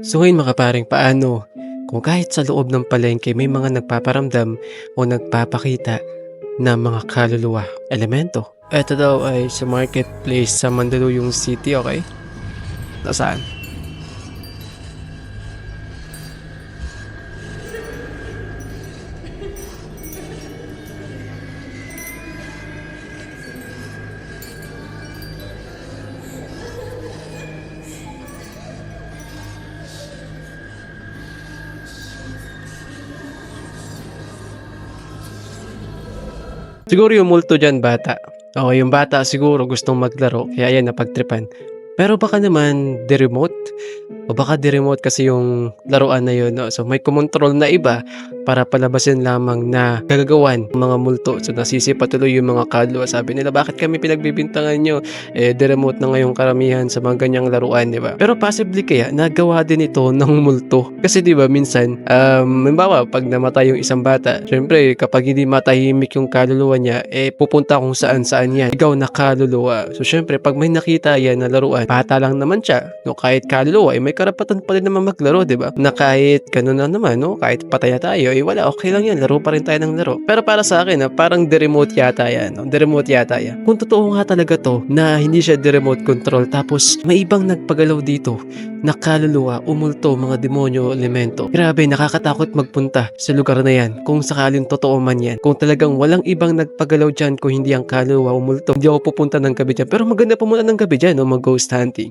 So ngayon mga paring paano kung kahit sa loob ng palengke may mga nagpaparamdam o nagpapakita ng mga kaluluwa, elemento? Ito daw ay sa marketplace sa Mandaluyong City, okay? Nasaan? Siguro yung multo diyan bata. Oo, yung bata siguro gustong maglaro kaya yan napagtripan. Pero baka naman di-remote o baka di-remote kasi yung laruan na yun 'no. So may kumontrol na iba para palabasin lamang na gagagawan ng mga multo. So nasisipa tuloy yung mga kaluluwa. Sabi nila, "Bakit kami pinagbibintangan niyo? Eh, di-remote na ngayong karamihan sa mga ganyang laruan," 'di ba? Pero possibly kaya nagawa din ito ng multo. Kasi 'di ba minsan, halimbawa 'pag namatay yung isang bata, siyempre kapag hindi matahimik yung kaluluwa niya, eh, pupunta kung saan-saan yan, ikaw na kaluluwa. So siyempre 'pag may nakita yan na laruan, bata lang naman siya, no, kahit kaluluwa, eh, may karapatan pa rin naman maglaro, 'di ba? Na kahit gano'n na naman, no, kahit patay na tayo, eh, wala, okey lang yan, laro pa rin tayo ng laro. Pero para sa akin, parang de-remote yata yan, 'no, de-remote yata yan. Kung totoo nga talaga 'to na hindi siya de-remote control tapos may ibang nagpagalaw dito na kaluluwa o multo, mga demonyo, elemento. Grabe, nakakatakot magpunta sa lugar na yan kung sakaling totoo man yan. Kung talagang walang ibang nagpagalaw dyan kung hindi ang kaluluwa o multo, hindi ako pupunta ng gabi dyan. Pero maganda pumunta ng gabi dyan, no, mag-ghost hunting.